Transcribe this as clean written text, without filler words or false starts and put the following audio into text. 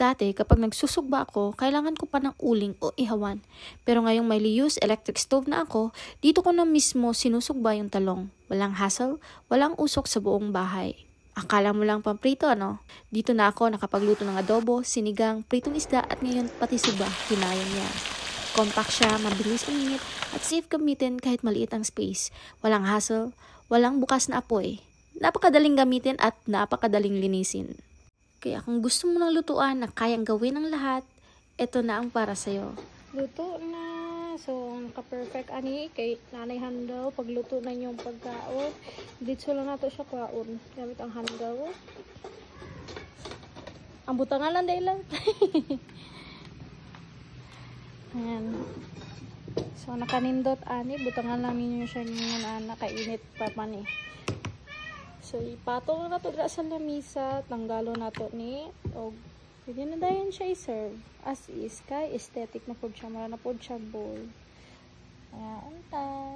Dati, kapag nagsusugba ako, kailangan ko pa ng uling o ihawan. Pero ngayong may reuse electric stove na ako, dito ko na mismo sinusugba yung talong. Walang hassle, walang usok sa buong bahay. Akala mo lang pamprito, ano? Dito na ako nakapagluto ng adobo, sinigang, pritong isda at ngayon pati suba, hinayang niya. Compact siya, mabilis uminit at safe gamitin kahit maliit ang space. Walang hassle, walang bukas na apoy. Napakadaling gamitin at napakadaling linisin. Kaya kung gusto mo ng lutuan na kayang gawin ng lahat, ito na ang para sa'yo. Luto na. So, naka-perfect ani kay nanay handaw. Pagluto na yung pagkaon. Dito lang nato siya kwaon. Gamit ang handaw. Ang butangan lang dahil lang. Ayan. So, nakanindot ani. Butangan lang ninyo siya ngayon kainit pa man eh. So, ipatong na to sa lamisa, tanggalo na to ni, o, pwede na dayan siya i-serve. As is, kay aesthetic na po siya, mara na po siya bowl. Ayan, ta.